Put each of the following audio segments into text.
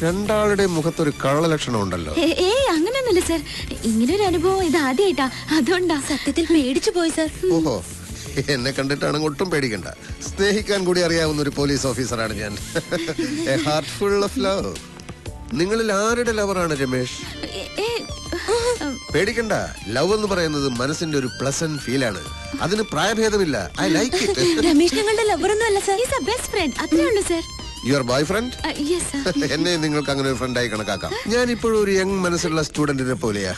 രണ്ടാളുടെ മുഖത്തൊരു കള്ള ലക്ഷണം ഉണ്ടല്ലോ. അങ്ങനെയൊന്നുമില്ല സർ, ഇങ്ങനൊരു അനുഭവം ഇത് ആദ്യമായിട്ടാ, അതുകൊണ്ടാ. സത്യത്തിൽ പേടിച്ചു പോയി സർ. ഓഹോ, എന്നെ കണ്ടിട്ടാണെങ്കിൽ ഒട്ടും പേടിക്കണ്ട. സ്നേഹിക്കാൻ കൂടി അറിയാവുന്ന ഒരു പോലീസ് ഓഫീസറാണ് ഞാൻ. A heart full of love. നിങ്ങളിൽ ആരുടെ ലവറാണ് രമേശ്? പേടിക്കണ്ട, ലവ് എന്ന് പറയുന്നത് മനസ്സിന്റെ ഒരു പ്ലസന്റ് ഫീലാണ്. അതിന് പ്രായഭേദമില്ല. I like it. രമേശ് ഞങ്ങളുടെ ലവറൊന്നും അല്ല sir, is a best friend, അത്രേ ഉള്ളൂ സർ. Your boy friend? എന്നെ നിങ്ങൾക്ക് അങ്ങനെ ഒരു ഫ്രണ്ടായി കണക്കാക്കാം. ഞാൻ ഇപ്പോഴും ഒരു യങ് മനസ്സുള്ള സ്റ്റുഡന്റിനെ പോലെയാ.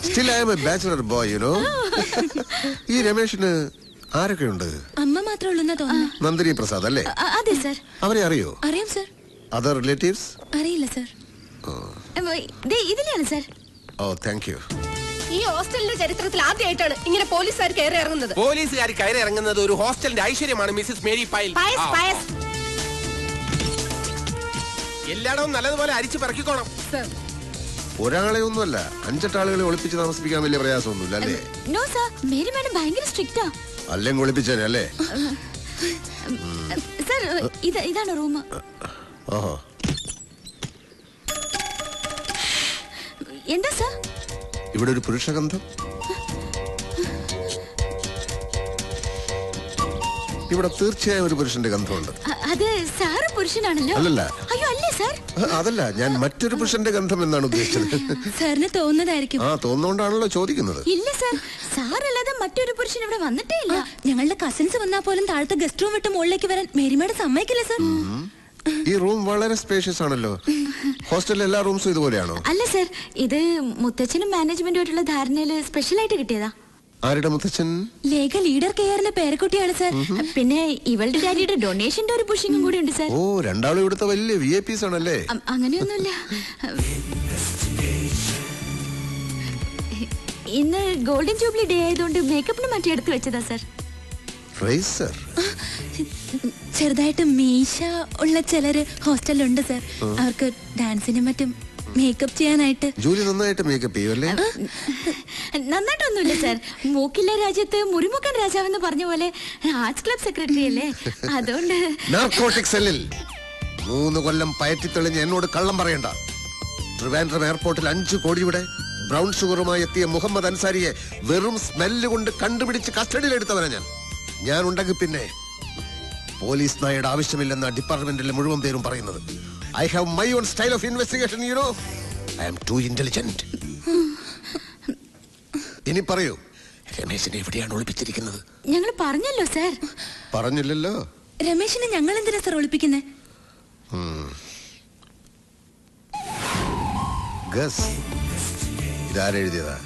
Still I am a bachelor boy, you know. ഈ രമേശിന് ആരൊക്കെയുണ്ട്? അമ്മ മാത്രമേ ഉള്ളൂ തോന്നുന്നു. നന്ദിനി പ്രസാദ് അല്ലേ? അതെ സർ. അവരെ അറിയോ? അറിയാം സർ. Other relatives? അറിയില്ല സർ. ഇതിലാണ് സർ. Oh, thank you. ഈ ഹോസ്റ്റലിന്റെ ചരിത്രത്തിൽ ആദ്യമായിട്ടാണ് ഇങ്ങനെ പോലീസുകാർ കയറി ഇറങ്ങുന്നത്. പോലീസുകാർ കയറി ഇറങ്ങുന്നത് ഒരു ഹോസ്റ്റലിന്റെ ഐശ്വര്യമാണ് മിസ്സസ് മേരി പൈൽ. എല്ലായിടവും നല്ലതുപോലെ അരിച്ചു പറക്കിക്കോണം. ഒരാളെ ഒന്നുമല്ല, 5-8 ആളുകളെ ഒളിപ്പിച്ച് താമസിപ്പിക്കാൻ വലിയ പ്രയാസമൊന്നുമില്ല അല്ലേ? നോ സർ, മേരി മാഡം ഭയങ്കര സ്ട്രിക്റ്റാ. അല്ലെങ്കിൽ ഒളിപ്പിച്ചേനെ അല്ലേ? സർ, ഇതാണ് റൂം. ഓഹോ, എന്താ സർ? ഇവിടെ ഒരു പുരുഷഗന്ധം. ഇവിടെ തീർച്ചയായും ഒരു പുരുഷന്റെ ഗന്ധമുണ്ട്. അത് സാറ് പുരുഷനാണല്ലോ. അല്ലല്ല. അയ്യോ അല്ലേ സർ? അതല്ല, ഞാൻ മറ്റൊരു പുരുഷന്റെ ഗന്ധം എന്നാണ് ഉദ്ദേശിച്ചത്. സാറിന് തോന്നുന്നതായിരിക്കും. തോന്നുകൊണ്ടാണല്ലോ ചോദിക്കുന്നത്. ഇല്ല സർ, സാറല്ലാതെ മറ്റൊരു പുരുഷൻ ഇവിടെ വന്നിട്ടേ ഇല്ല. ഞങ്ങളുടെ കസിൻസ് വന്നാൽ പോലും താഴത്തെ ഗസ്റ്റ് റൂം വിട്ട് മുകളിലേക്ക് വരാൻ മേരിമേഡ് സമ്മതിക്കില്ല സർ. ഈ റൂം വളരെ സ്പേഷ്യസ് ആണല്ലോ. ഹോസ്റ്റലിലെ എല്ലാ റൂംസും ഇതുപോലെയാണോ? അല്ല സർ, ഇത് മുത്തച്ഛനും മാനേജ്മെന്റുമായിട്ടുള്ള ധാരണയില് സ്പെഷ്യൽ ആയിട്ട് കിട്ടിയതാ. ആരുടെ മുത്തച്ഛൻ? ലേഖ ലീഡർ കെയറിന്റെ പേരക്കുട്ടിയാണ് സർ. പിന്നെ ഇവളുടെ ഡാഡിയുടെ ഡൊണേഷന്റെ ഒരു പുഷിങ്ങും കൂടി ഉണ്ട് സർ. ഓ, രണ്ടാളും ഇവിടുത്തെ വലിയ VIP ആണല്ലേ? അങ്ങനെയൊന്നുമില്ല. ഇന്ന് ഗോൾഡൻ ജൂബിലി ഡേ ആയതുകൊണ്ട് മേക്കപ്പിന് മറ്റേ എടുത്ത് വെച്ചതാ സർ. ചെറുതായിട്ട് മീശ ഉള്ള ചിലര് ഹോസ്റ്റലിലുണ്ട് സർ. അവർക്ക് ഡാൻസിനും മറ്റും മേക്കപ്പ് ചെയ്യാനായിട്ട്. ജൂലി നന്നായിട്ട് മേക്കപ്പ് ചെയ്യുമല്ലേ? നന്നായിട്ടൊന്നുമില്ല സർ. മൂക്കില്ല രാജ്യത്ത് മുറിമുക്കൻ രാജാവെന്ന് പറഞ്ഞ പോലെ ആർട്സ് ക്ലബ് സെക്രട്ടറി അല്ലേ, അതുകൊണ്ട്. നാർക്കോട്ടിക് സെല്ലിൽ 3 കൊല്ലം പയറ്റിത്തെളിഞ്ഞ് എന്നോട് കള്ളം പറയണ്ട. ട്രിവാൻഡ്രം എയർപോർട്ടിൽ 5 കോടിയുടെ ബ്രൗൺ ഷുഗറുമായി എത്തിയ മുഹമ്മദ് അൻസാരിയെ വെറും സ്മെല്ല് കൊണ്ട് കണ്ടുപിടിച്ച് കസ്റ്റഡിയിലെടുത്തവനാ ഞാൻ ഉണ്ടെങ്കിൽ പിന്നെ പോലീസ് നായയുടെ ആവശ്യമില്ലെന്ന ഡിപ്പാർട്ട്മെന്റിലെ മുഴുവൻ പേരും പറയുന്നത്. I have my own style of investigation, you know. I am too intelligent. ഇനി പറയൂ, രമേശിനെ എവിടെയാണ് ഒളിപ്പിച്ചിരിക്കുന്നത്? ഞങ്ങൾ പറഞ്ഞല്ലോ സർ. പറഞ്ഞില്ലല്ലോ. രമേശിനെ ഞങ്ങൾ എന്തിനാ സർ ഒളിപ്പിക്കുന്നത്? ഗസ്, ഇതാരെഴുതിയതാ?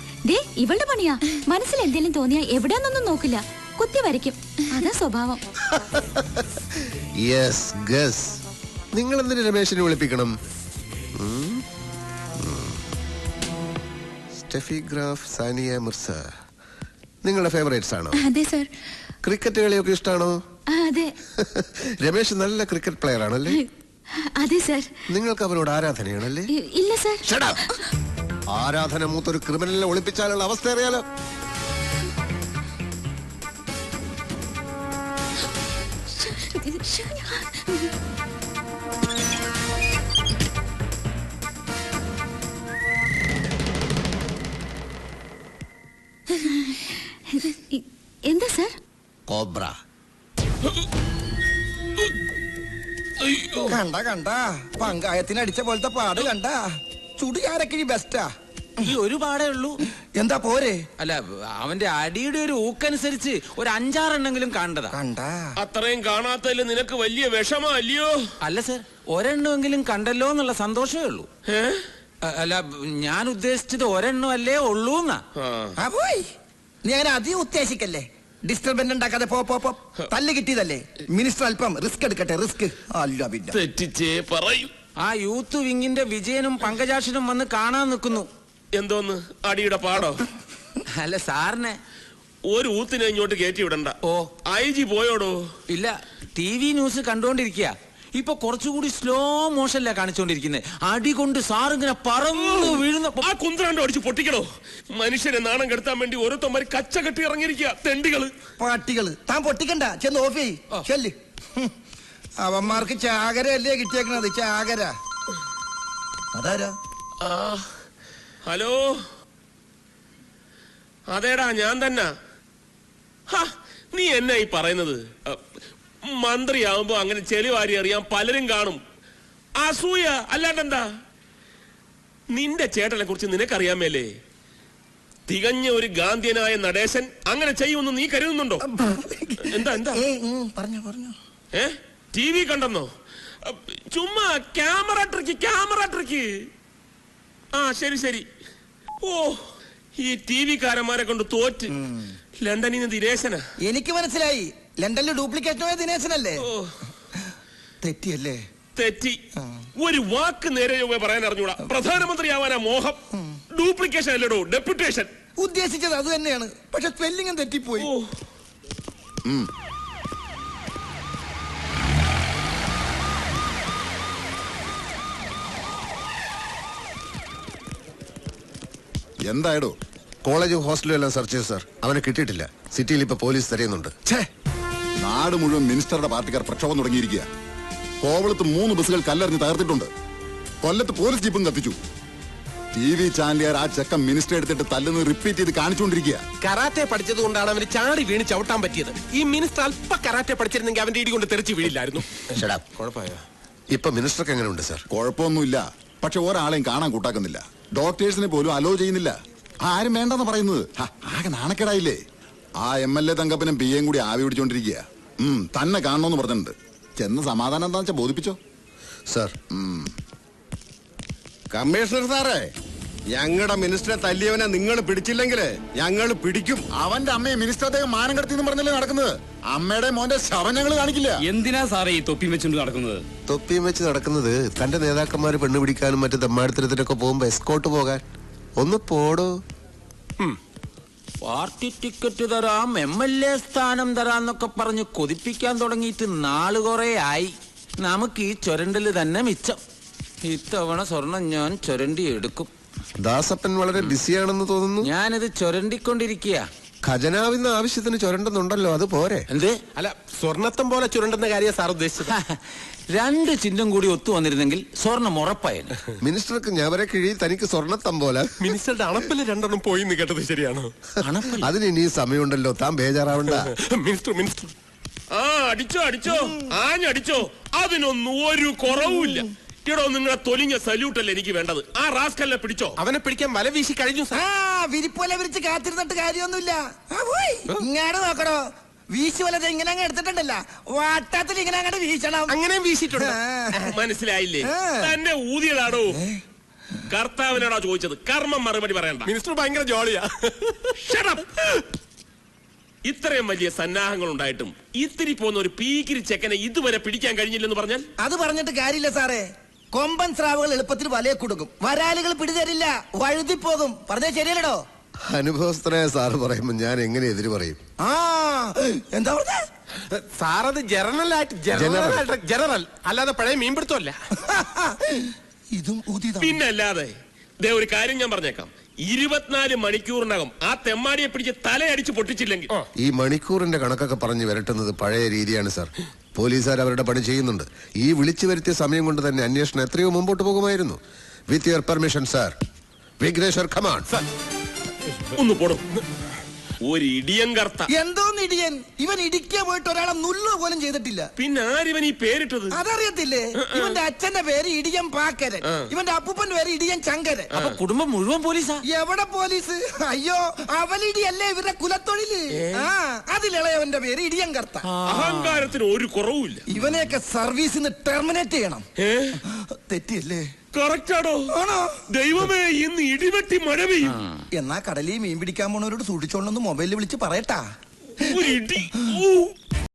ഇവളുടെ പണിയാ. മനസ്സിൽ എന്തെങ്കിലും തോന്നിയാ എവിടെയാന്നൊന്നും നോക്കില്ല, കുത്തി വരയ്ക്കും. അതാ സ്വഭാവം. Yes, guess. നിങ്ങൾ എന്തിനു രമേശിനെ വിളിപ്പിക്കണം? സ്റ്റെഫി ഗ്രാഫ്, സാനിയ മിർസ നിങ്ങളുടെ ഫേവറേറ്റ്സ് ആണോ? അതെ സർ. ക്രിക്കറ്റ് കളിയൊക്കെ ഇഷ്ടമാണോ? അതെ. രമേശ് നല്ല ക്രിക്കറ്റ് പ്ലെയർ ആണല്ലേ? അതെ സർ. നിങ്ങൾക്ക് അവനോട് ആരാധനയാണല്ലേ? ഇല്ല സർ. ആരാധന മൂത്തൊരു ക്രിമിനലിനെ ഒളിപ്പിച്ചാലുള്ള അവസ്ഥ അറിയാലോ. എന്താ സർ? കോബ്ര. കണ്ട പങ്കായത്തിന് അടിച്ച പോലത്തെ പാട് കണ്ട. ചുടുകാരൊക്കെ ബെസ്റ്റാ. ഈ ഒരു പാടേ ഉള്ളൂ. എന്താ പോരെ? അല്ല, അവന്റെ അടിയുടെ ഒരു ഊക്കനുസരിച്ച് ഒരു 5-6 എണ്ണെങ്കിലും കാണണ്ടതാ. കണ്ടാ അത്രയും കാണാത്തതിൽ നിനക്ക് വലിയ വിഷമോ അല്ലയോ? അല്ല സർ, ഒരെണ്ണമെങ്കിലും കണ്ടല്ലോ എന്നുള്ള സന്തോഷമേ ഉള്ളൂ. അല്ല, ഞാൻ ഉദ്ദേശിച്ചത് ഒരെണ്ണം അല്ലേ ഉള്ളൂ എന്നാ. പോയി നീ അങ്ങനെ അധികം ഉദ്ദേശിക്കല്ലേ. ഡിസ്റ്റർബൻസ് ഉണ്ടാക്കാതെ പോ. തല്ല് കിട്ടിയതല്ലേ. മിനിസ്റ്റർ അല്പം റിസ്ക് എടുക്കട്ടെ. റിസ്ക് അല്ല പിന്നെ തെറ്റിച്ചേ പറയൂ. ആ യൂത്ത് വിങ്ങിന്റെ വിജയനും പങ്കജാക്ഷനും വന്ന് കാണാൻ നിൽക്കുന്നു. എന്തോന്ന് അടിയുടെ പാടോ? അല്ല സാറിനെ ഒരു ഊത്തിനെ ഇങ്ങോട്ട് കയറ്റി വിടണ്ട. ഓ, IG പോയോടോ? ഇല്ല, TV ന്യൂസ് കണ്ടോണ്ടിരിക്കുക. ഇപ്പൊ കുറച്ചുകൂടി സ്ലോ മോഷനിലാ കാണിച്ചോണ്ടിരിക്കുന്നത്. അടി കൊണ്ട് സാറിങ്ങനെ പറന്നു വീഴുന്ന. ആ കുന്ത്രാണ്ടോ അടിച്ച് പൊട്ടിക്കണോ? മനുഷ്യനെ നാണം കെടുത്താൻ വേണ്ടി ഓരോരുത്തന്മാര് കച്ച കെട്ടി ഇറങ്ങിയിരിക്കുക. തെണ്ടികള്, പാട്ടികള്. താൻ പൊട്ടിക്കണ്ട, ചെന്ന് ഓഫ് ചെയ്യ്. ചെല്ല്. അവന്മാർക്ക് ചാകരയല്ലേ കിട്ടിയേക്കണത്, ചാകര. അതാരാ? ആ, ഹലോ, അതേടാ ഞാൻ തന്നെ. നീ എന്നാ ഈ പറയുന്നത്? മന്ത്രിയാവുമ്പോ അങ്ങനെ ചെളിവാരി അറിയാൻ പലരും കാണും. അസൂയ അല്ലാണ്ടെന്താ? നിന്റെ ചേട്ടനെ കുറിച്ച് നിനക്കറിയാമേലേ? തികഞ്ഞ ഒരു ഗാന്ധിയനായ നടേശൻ അങ്ങനെ ചെയ്യുമെന്ന് നീ കരുതുന്നുണ്ടോ? എന്താ എന്താ പറഞ്ഞു ടി വി കണ്ടെന്നോ? ചുമ്മാ ക്യാമറ ട്രിക്ക്. ആ ശരി ശരി. ഓ, ഈ ടി വിക്കാരന്മാരെ കൊണ്ട് തോറ്റ്. ലണ്ടനിൽ നിന്ന് ദിനേശനാ. എനിക്ക് മനസ്സിലായി, ലണ്ടനിൽ ഡ്യൂപ്ലിക്കേഷനോ ദിനേശനല്ലേ? തെറ്റിയല്ലേ? തെറ്റി. ഒരു വാക്ക് നേരെ പറയാൻ അറിഞ്ഞൂടാ. പ്രധാനമന്ത്രിയാവാനാ മോഹം. ഡ്യൂപ്ലിക്കേഷൻ അല്ലടോ, ഡെപ്യൂട്ടേഷൻ. ഉദ്ദേശിച്ചത് അത് തന്നെയാണ്, പക്ഷെ സ്പെല്ലിംഗും തെറ്റിപ്പോയി. എന്തായടോ? കോളേജും ഹോസ്റ്റലും എല്ലാം സെർച്ച് ചെയ്തു സാർ. അവനെ കിട്ടിയിട്ടില്ല. സിറ്റിയിൽ ഇപ്പൊ പോലീസ് തിരയുന്നുണ്ട്. നാട് മുഴുവൻ മിനിസ്റ്ററുടെ പാർട്ടിക്കാർ പ്രക്ഷോഭം തുടങ്ങിയിരിക്കുക. കോവളത്ത് 3 ബസ്സുകൾ കല്ലെറിഞ്ഞ് തകർത്തിട്ടുണ്ട്. കൊല്ലത്ത് പോലീസ് ജീപ്പും കത്തിച്ചു. TV ചാനലുകാർ ആ ചെക്കൻ മിനിസ്റ്റർ എടുത്തിട്ട് തല്ലുന്നത് റിപ്പീറ്റ് ചെയ്ത് കാണിച്ചുകൊണ്ടിരിക്കുക. കരാറ്റെ പഠിച്ചത് കൊണ്ടാണ് അവന് ചാടി വീണ് ചവിട്ടാൻ പറ്റിയത്. ഈ മിനിസ്റ്റർ അല്പ കരാറ്റെ പഠിച്ചിരുന്നെങ്കിൽ അവന്റെ ഇടി കൊണ്ട് തെറിച്ച് വീഴില്ലായിരുന്നു. ഇപ്പൊ മിനിസ്റ്റർക്ക് എങ്ങനെയുണ്ട് സാർ? കുഴപ്പമൊന്നുമില്ല, പക്ഷെ ഒരാളെയും കാണാൻ കൂട്ടാക്കുന്നില്ല. ഡോക്ടേഴ്സിനെ പോലും അലോ ചെയ്യുന്നില്ല. ആരും വേണ്ടെന്ന് പറയുന്നത്. ആകെ നാണക്കേടായില്ലേ? ആ MLA തങ്കപ്പനും PA കൂടി ആവി പിടിച്ചോണ്ടിരിക്കുക. തന്നെ കാണണമെന്ന് പറഞ്ഞിട്ടുണ്ട്. ചെന്ന് സമാധാനം എന്താ വെച്ചാ ബോധിപ്പിച്ചോ സാർ. കമ്മീഷണർ സാറേ, ഞങ്ങളുടെ മിനിസ്റ്ററെ തല്ലിയവനെ നിങ്ങൾ പിടിച്ചില്ലെങ്കിൽ ഞങ്ങൾ പിടിക്കും. അവന്റെ അമ്മയെ മിനിസ്റ്റർ അദ്ദേഹം മാനം കടത്തി പറഞ്ഞല്ലേ നടക്കുന്നത്. അമ്മയുടെ മോന്റെ ശവം ഞങ്ങൾ കാണിക്കില്ല. എന്തിനാ സാറേ ഈ തൊപ്പി വെച്ചുകൊണ്ട് നടക്കുന്നത്? തൊപ്പിയും വെച്ച് നടക്കുന്നത് തന്റെ നേതാക്കന്മാര് പെണ്ണു പിടിക്കാനും മറ്റു തെമ്മാടിത്തരത്തിനൊക്കെ പോകുമ്പോ എസ്കോട്ട് പോകാൻ. ഒന്ന് പോടോ. പാർട്ടി ടിക്കറ്റ് തരാം, MLA സ്ഥാനം തരാന്നൊക്കെ പറഞ്ഞ് കൊതിപ്പിക്കാൻ തുടങ്ങിയിട്ട് നാള് കുറെ ആയി. നമുക്ക് ഈ ചുരണ്ടല് തന്നെ മിച്ചം. ഇത്തവണ സ്വർണം ഞാൻ ചുരണ്ടി എടുക്കും. ദാസപ്പൻ വളരെ ബിസിയാണെന്ന് തോന്നുന്നു. ഞാനിത് ചുരണ്ടിക്കൊണ്ടിരിക്കുക. ഖജനാവിന്ന് ആവശ്യത്തിന് ചുരണ്ടുന്നുണ്ടല്ലോ, അത് പോരെ? എന്ത്? അല്ല, സ്വർണത്തം പോലെ ചുരുണ്ടെന്ന കാര്യം സാർ ഉദ്ദേശിച്ചത്. 2 ചിഹ്നം കൂടി ഒത്തു വന്നിരുന്നെങ്കിൽ സ്വർണം ഉറപ്പായത്. മിനിസ്റ്റർക്ക് ഞവരെ കിഴി, തനിക്ക് സ്വർണ്ണത്തം പോലെ. മിനിസ്റ്ററുടെ അണപ്പില് 2 പോയി എന്ന് കേട്ടത് ശരിയാണോ? അതിന് ഇനി സമയമുണ്ടല്ലോ, താൻ ബേജാറാവണ്ട. മിനിസ്റ്റർ ആ അടിച്ചോ ആഞ്ഞടിച്ചോ, അതിനൊന്നും ഒരു കുറവുമില്ല. എടോ, നിങ്ങളെ തൊലിഞ്ഞ സല്യൂട്ടല്ലേ എനിക്ക് വേണ്ടത്. ആ റാസ്കലിനെ പിടിച്ചോ. അവനെ പിടിക്കാൻ വല വീശി കഴിഞ്ഞു സാർ. വിരിപ്പോലെ വിരിച്ച് കാത്തിരുന്നിട്ട് കാര്യമൊന്നുമില്ല. ഇങ്ങാട് നോക്കണോ, വീശി വലത് ഇങ്ങനെ അങ്ങ് എടുത്തിട്ടുണ്ടല്ല, വാട്ടത്തിൽ ഇങ്ങനെ അങ്ങോട്ട് വീശണം. അങ്ങനെ വീശിട്ടുണ്ട്. മനസ്സിലായില്ലേ? തന്നെ ഊതിയതാടോ. കർത്താവിനാണോ ചോദിച്ചത്? കർമ്മം മറുപടി പറയണ്ട. മിനിസ്റ്റർ ഭയങ്കര ജോളിയാ. ഇത്രയും വലിയ സന്നാഹങ്ങൾ ഉണ്ടായിട്ടും ഇത്തിരി പോകുന്ന ഒരു പീക്കിരി ചെക്കനെ ഇതുവരെ പിടിക്കാൻ കഴിഞ്ഞില്ലെന്ന് പറഞ്ഞാൽ അത് പറഞ്ഞിട്ട് കാര്യമില്ല സാറേ. കൊമ്പൻ സ്രാവുകൾ എളുപ്പത്തിൽ വലയെ കൊടുക്കും, വരാലുകൾ പിടിതരില്ല, വഴുതിപ്പോകും. പറഞ്ഞാൽ ശരിയല്ലടോ? അനുഭവസ്ഥനായ സാറ് പറയുമ്പോ ഞാൻ എങ്ങനെ എതിര് പറയും? എന്താ പറഞ്ഞ സാറത് ജനറൽ അല്ലാതെ പഴയ മീൻപിടുത്തമല്ല. ഇതും പിന്നല്ലാതെ. ദേ, ഒരു കാര്യം ഞാൻ പറഞ്ഞേക്കാം. 24 മണിക്കൂറിനകം ആ തെമ്മാടിയെ പിടിച്ച് തലയടിച്ച് പൊട്ടിച്ചില്ലെങ്കിൽ. ഈ മണിക്കൂറിന്റെ കണക്കൊക്കെ പറഞ്ഞു വരട്ടുന്നത് പഴയ രീതിയാണ് സാർ. പോലീസുകാർ അവരുടെ പണി ചെയ്യുന്നുണ്ട്. ഈ വിളിച്ചു വരുത്തിയ സമയം കൊണ്ട് തന്നെ അന്വേഷണം എത്രയോ മുമ്പോട്ട് പോകുമായിരുന്നു. With your permission sir. Vigneshwar, come on. ഒന്ന് പോടും. ഒരു ഇടിയൻ കർത്ത. എന്തോന്ന് ഇടിയൻ? ഇവൻ ഇടിക്കാൻ പോയിട്ട് ഒരാളെ നുള്ളു പോലും ചെയ്തിട്ടില്ല. പിന്നെ ആരിവൻ ഈ പേരിട്ടത്? അതറിയത്തില്ലേ? ഇവന്റെ അച്ഛന്റെ പേര് ഇടിയൻ പാക്കരൻ, ഇവന്റെ അപ്പൂപ്പന്റെ പേര് ഇടിയൻ ചങ്കരൻ. അപ്പൊ കുടുംബം മുഴുവൻ പോലീസാ? എവിടെ പോലീസ്? അയ്യോ, അവലിടിയല്ലേ ഇവരുടെ കുലത്തൊഴില്. അതിലിളയവന്റെ പേര് ഇടിയൻ കർത്ത. അഹങ്കാരത്തിന് ഒരു കുറവുമില്ല. ഇവനെയൊക്കെ സർവീസിന് ടെർമിനേറ്റ് ചെയ്യണം. തെറ്റിയല്ലേ? കറക്റ്റാടോ? ദൈവമേ, ഇന്ന് ഇടിവെട്ടി മഴ പെയ്യും. എന്നാ കടലിൽ മീൻ പിടിക്കാൻ പോണവരോട് സൂക്ഷിച്ചോളണമെന്ന് മൊബൈലിൽ വിളിച്ച് പറയട്ടാ. ഒരു ഇടി.